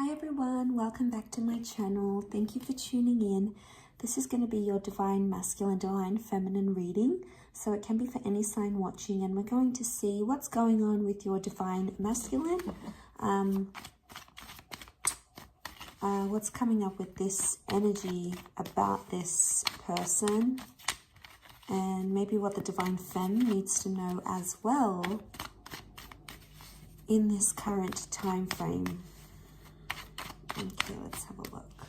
Hi everyone, welcome back to my channel. Thank you for tuning in. This is going to be your divine masculine, divine feminine reading. So it can be for any sign watching, and we're going to see what's going on with your divine masculine. What's coming up with this energy about this person, and maybe what the divine femme needs to know as well in this current time frame. Okay, let's have a look.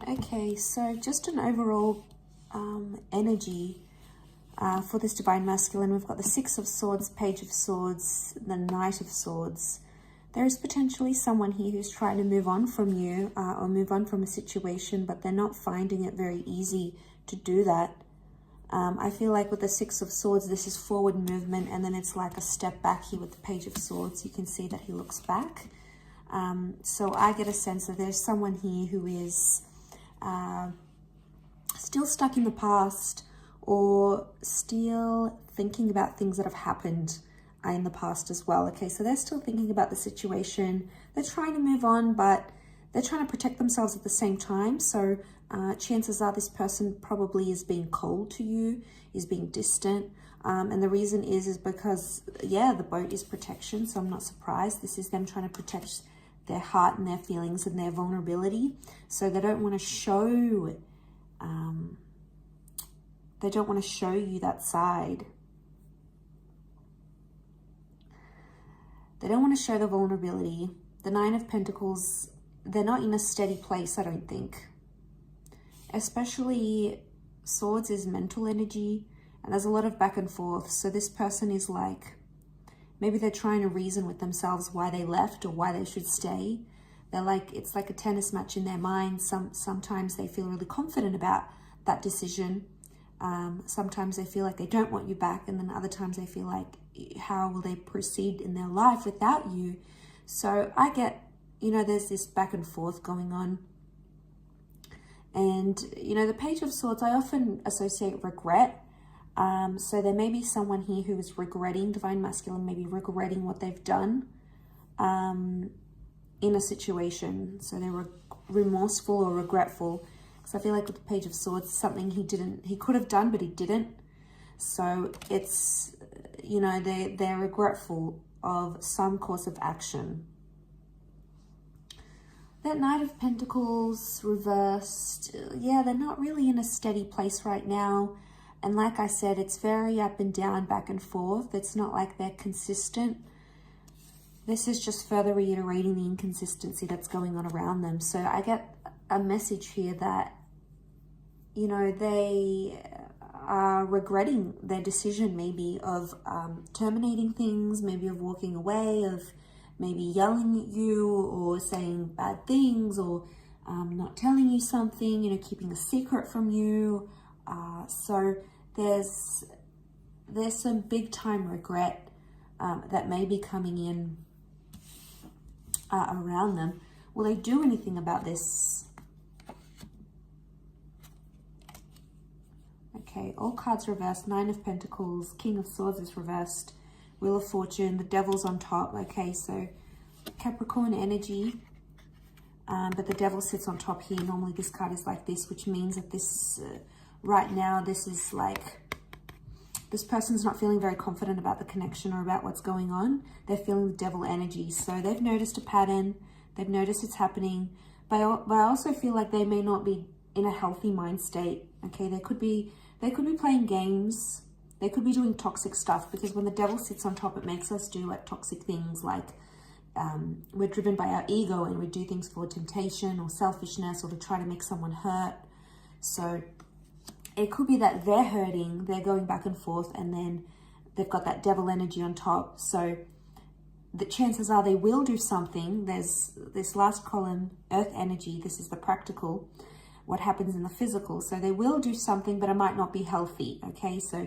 Okay, so just an overall energy for this divine masculine. We've got the Six of Swords, Page of Swords, the Knight of Swords. There is potentially someone here who's trying to move on from you or move on from a situation, but they're not finding it very easy to do that. I feel like with the Six of Swords, this is forward movement, and then it's like a step back here with the Page of Swords. You can see that he looks back. So I get a sense that there's someone here who is still stuck in the past, or still thinking about things that have happened in the past as well. Okay, so they're still thinking about the situation. They're trying to move on, but they're trying to protect themselves at the same time. So chances are this person probably is being cold to you, is being distant. And the reason is because, yeah, the boat is protection. So I'm not surprised. This is them trying to protect their heart and their feelings and their vulnerability. So they don't want to show, you that side. They don't want to show the vulnerability. The Nine of Pentacles, they're not in a steady place, I don't think. Especially Swords is mental energy, and there's a lot of back and forth. So this person is like, maybe they're trying to reason with themselves why they left or why they should stay. They're like, it's like a tennis match in their mind. Sometimes they feel really confident about that decision. Sometimes they feel like they don't want you back, and then other times they feel like, how will they proceed in their life without you? So I get, there's this back and forth going on. And, the Page of Swords, I often associate regret. So there may be someone here who is regretting, divine masculine, maybe regretting what they've done in a situation. So they're remorseful or regretful. Because I feel like with the Page of Swords, something he could have done, but he didn't. So it's, they're regretful of some course of action. That Knight of Pentacles reversed, yeah, they're not really in a steady place right now. And like I said, it's very up and down, back and forth. It's not like they're consistent. This is just further reiterating the inconsistency that's going on around them. So I get a message here that, they are regretting their decision maybe of terminating things, maybe of walking away, of maybe yelling at you or saying bad things, or not telling you something, keeping a secret from you. So there's some big time regret that may be coming in around them. Will they do anything about this? Okay, all cards reversed. Nine of Pentacles, King of Swords is reversed. Wheel of Fortune, the Devil's on top. Okay, so Capricorn energy, but the Devil sits on top here. Normally this card is like this, which means that this, right now, this is like, this person's not feeling very confident about the connection or about what's going on. They're feeling the Devil energy. So they've noticed a pattern. They've noticed it's happening. But I also feel like they may not be in a healthy mind state. Okay, they could be playing games. They could be doing toxic stuff, because when the Devil sits on top, it makes us do like toxic things, like we're driven by our ego and we do things for temptation or selfishness or to try to make someone hurt. So it could be that they're hurting, they're going back and forth, and then they've got that Devil energy on top. So the chances are they will do something. There's this last column, Earth energy. This is the practical, what happens in the physical. So they will do something, but it might not be healthy. Okay, so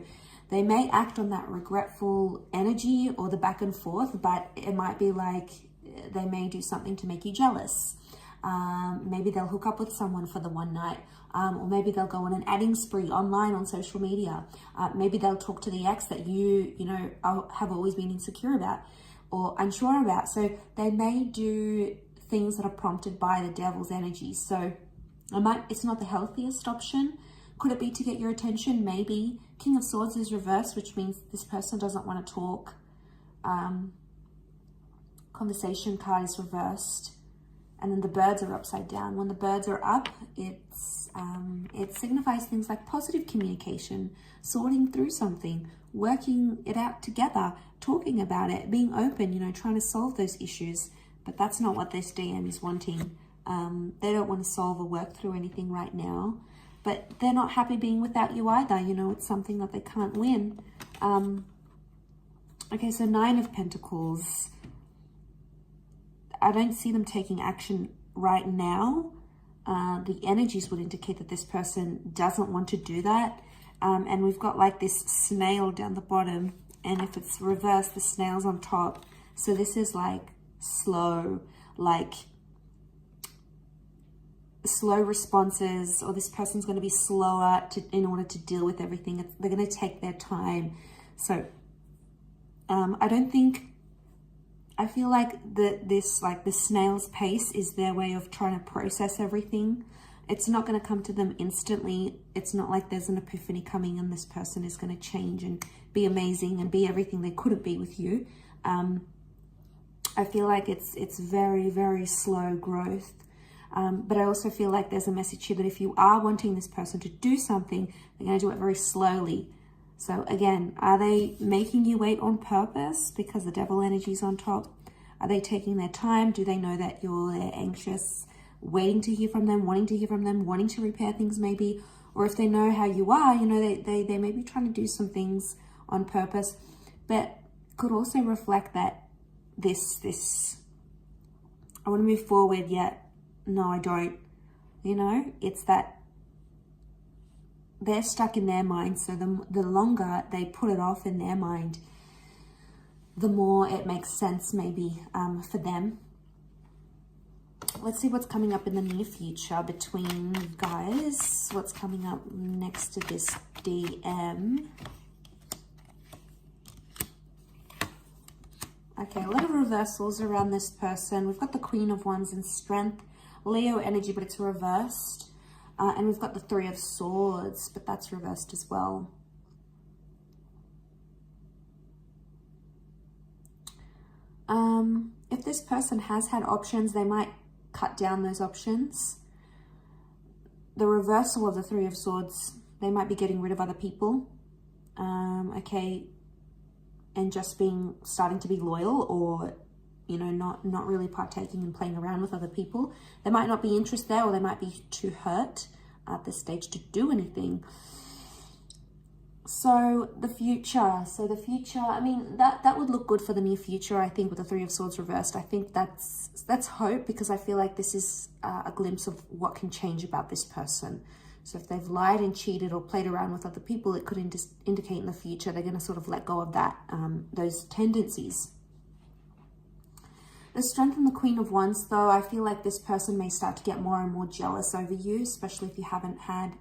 they may act on that regretful energy or the back and forth, but it might be like they may do something to make you jealous. Maybe they'll hook up with someone for the one night, or maybe they'll go on an adding spree online on social media. Maybe they'll talk to the ex that you know, have always been insecure about or unsure about. So they may do things that are prompted by the devil's energy. So it's not the healthiest option. Could it be to get your attention? Maybe. King of Swords is reversed, which means this person doesn't want to talk. Conversation card is reversed. And then the birds are upside down. When the birds are up, it signifies things like positive communication, sorting through something, working it out together, talking about it, being open, you know, trying to solve those issues. But that's not what this DM is wanting. They don't want to solve or work through anything right now. But they're not happy being without you either. You know, it's something that they can't win. Okay, so 9 of Pentacles. I don't see them taking action right now. The energies would indicate that this person doesn't want to do that. And we've got like this snail down the bottom. And if it's reversed, the snail's on top. So this is like slow responses, or this person's going to be slower in order to deal with everything. They're going to take their time. So I feel like the snail's pace is their way of trying to process everything. It's not going to come to them instantly. It's not like there's an epiphany coming and this person is going to change and be amazing and be everything they couldn't be with you. I feel like it's very, very slow growth. But I also feel like there's a message here that if you are wanting this person to do something, they're going to do it very slowly. So again, are they making you wait on purpose because the devil energy is on top? Are they taking their time? Do they know that you're anxious, waiting to hear from them, wanting to hear from them, wanting to repair things maybe? Or if they know how you are, you know, they may be trying to do some things on purpose, but could also reflect that this I want to move forward, yet no, I don't. You know, it's that they're stuck in their mind. So the longer they put it off in their mind, the more it makes sense maybe for them. Let's see what's coming up in the near future between you guys. What's coming up next to this DM? Okay, a lot of reversals around this person. We've got the Queen of Wands and Strength, Leo energy, but it's reversed. And we've got the 3 of Swords, but that's reversed as well. If this person has had options, they might cut down those options. The reversal of the 3 of Swords, they might be getting rid of other people. Okay, and just starting to be loyal, or you know, not really partaking and playing around with other people. They might not be interested there, or they might be too hurt at this stage to do anything. So the future, I mean, that would look good for the near future, I think, with the 3 of Swords reversed. I think that's hope, because I feel like this is a glimpse of what can change about this person. So if they've lied and cheated or played around with other people, it could indicate in the future they're going to sort of let go of that, those tendencies. The Strength and the Queen of Wands, though, I feel like this person may start to get more and more jealous over you, especially if you haven't had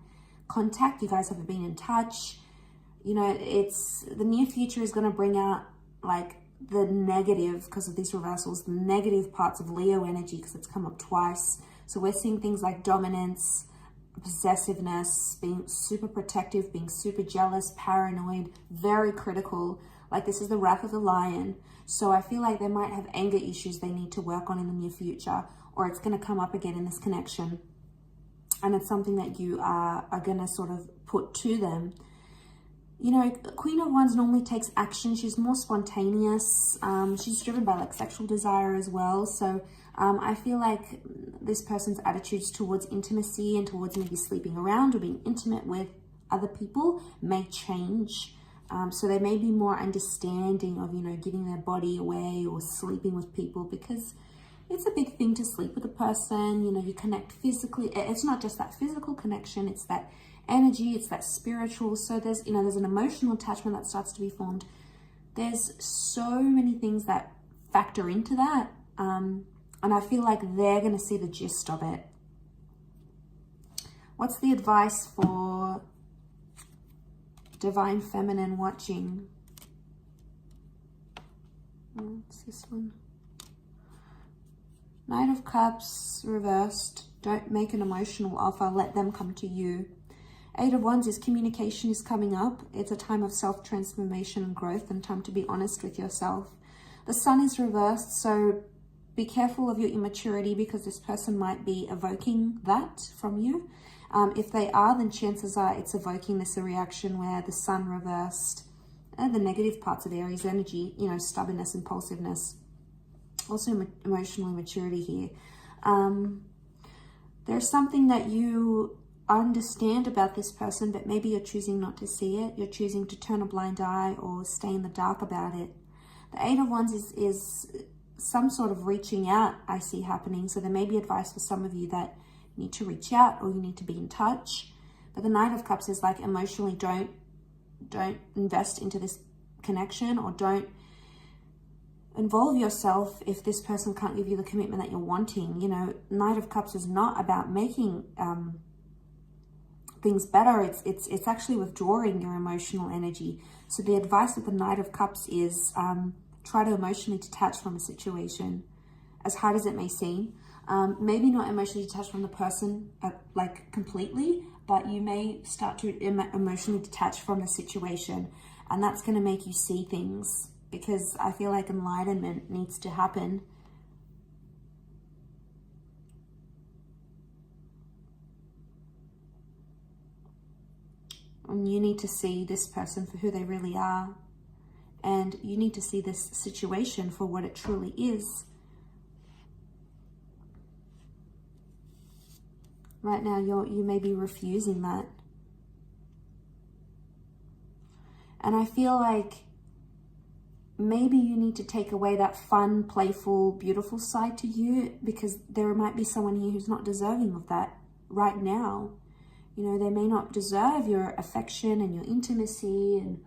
contact, you guys haven't been in touch. You know, the near future is going to bring out like the negative, because of these reversals, the negative parts of Leo energy, because it's come up twice. So we're seeing things like dominance, possessiveness, being super protective, being super jealous, paranoid, very critical. Like this is the wrath of the lion. So I feel like they might have anger issues they need to work on in the near future, or it's going to come up again in this connection. And it's something that you are going to sort of put to them. You know, Queen of Wands normally takes action. She's more spontaneous. She's driven by like sexual desire as well. So I feel like this person's attitudes towards intimacy and towards maybe sleeping around or being intimate with other people may change. So they may be more understanding of, you know, giving their body away or sleeping with people, because it's a big thing to sleep with a person. You know, you connect physically. It's not just that physical connection, it's that energy, it's that spiritual. So there's, you know, there's an emotional attachment that starts to be formed. There's so many things that factor into that. And I feel like they're going to see the gist of it. What's the advice for Divine Feminine watching? What's this one? Knight of Cups reversed. Don't make an emotional offer. Let them come to you. Eight of Wands is communication is coming up. It's a time of self-transformation and growth and time to be honest with yourself. The Sun is reversed, so be careful of your immaturity because this person might be evoking that from you. If they are, then chances are it's evoking this a reaction where the Sun reversed and the negative parts of Aries energy, you know, stubbornness, impulsiveness, also emotional immaturity here. There's something that you understand about this person, but maybe you're choosing not to see it. You're choosing to turn a blind eye or stay in the dark about it. The Eight of Wands is some sort of reaching out I see happening. So there may be advice for some of you that you need to reach out or you need to be in touch. But the Knight of Cups is like emotionally don't invest into this connection or don't involve yourself if this person can't give you the commitment that you're wanting. You know, Knight of Cups is not about making things better. It's actually withdrawing your emotional energy. So the advice with the Knight of Cups is try to emotionally detach from a situation, as hard as it may seem. Maybe not emotionally detach from the person like completely, but you may start to emotionally detach from the situation, and that's going to make you see things, because I feel like enlightenment needs to happen. And you need to see this person for who they really are. And you need to see this situation for what it truly is. Right now, you may be refusing that. And I feel like maybe you need to take away that fun, playful, beautiful side to you, because there might be someone here who's not deserving of that right now. You know, they may not deserve your affection and your intimacy and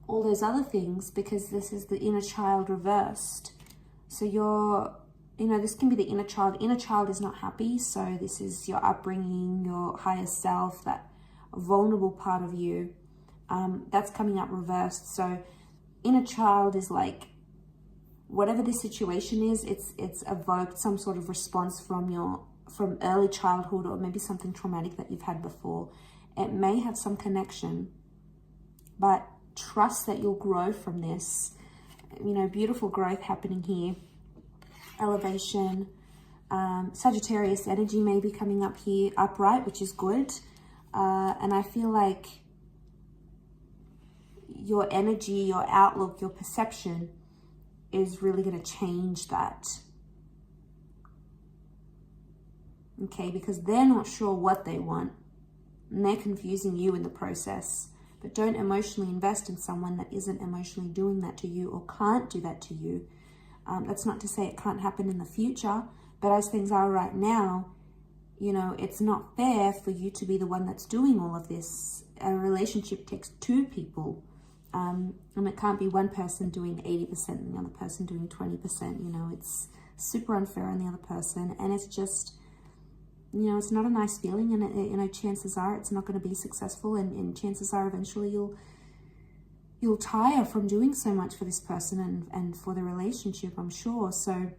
all those other things, because this is the inner child reversed. So you know, this can be the inner child. The inner child is not happy. So this is your upbringing, your higher self, that vulnerable part of you. That's coming up reversed. So inner child is like, whatever the situation is, it's evoked some sort of response from early childhood, or maybe something traumatic that you've had before. It may have some connection, but trust that you'll grow from this. You know, beautiful growth happening here. Elevation. Sagittarius energy may be coming up here upright, which is good. And I feel like your energy, your outlook, your perception is really going to change that. Okay, because they're not sure what they want and they're confusing you in the process. But don't emotionally invest in someone that isn't emotionally doing that to you or can't do that to you. That's not to say it can't happen in the future, but as things are right now, you know, it's not fair for you to be the one that's doing all of this. A relationship takes two people, and it can't be one person doing 80% and the other person doing 20%. You know, it's super unfair on the other person, and it's just, you know, it's not a nice feeling, and you know, chances are it's not going to be successful, and chances are eventually you'll tire from doing so much for this person and for the relationship, I'm sure. So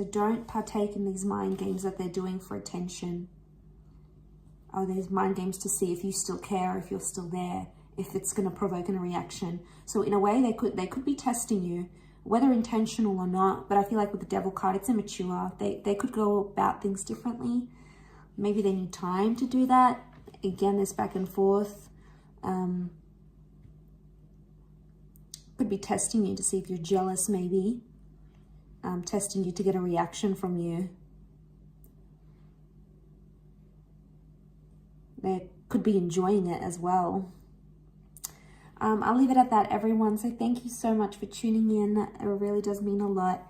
don't partake in these mind games that they're doing for attention. Or these mind games to see if you still care, if you're still there, if it's going to provoke a reaction. So in a way, they could be testing you, whether intentional or not. But I feel like with the Devil card, it's immature. They could go about things differently. Maybe they need time to do that. Again, this back and forth. Could be testing you to see if you're jealous, maybe. Testing you to get a reaction from you. They could be enjoying it as well. I'll leave it at that, everyone. So thank you so much for tuning in. It really does mean a lot.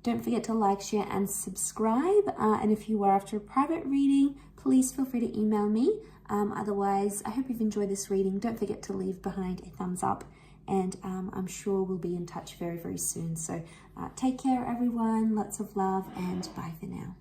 Don't forget to like, share, and subscribe. And if you are after a private reading, please feel free to email me. Otherwise, I hope you've enjoyed this reading. Don't forget to leave behind a thumbs up and I'm sure we'll be in touch very, very soon. So take care, everyone. Lots of love, and bye for now.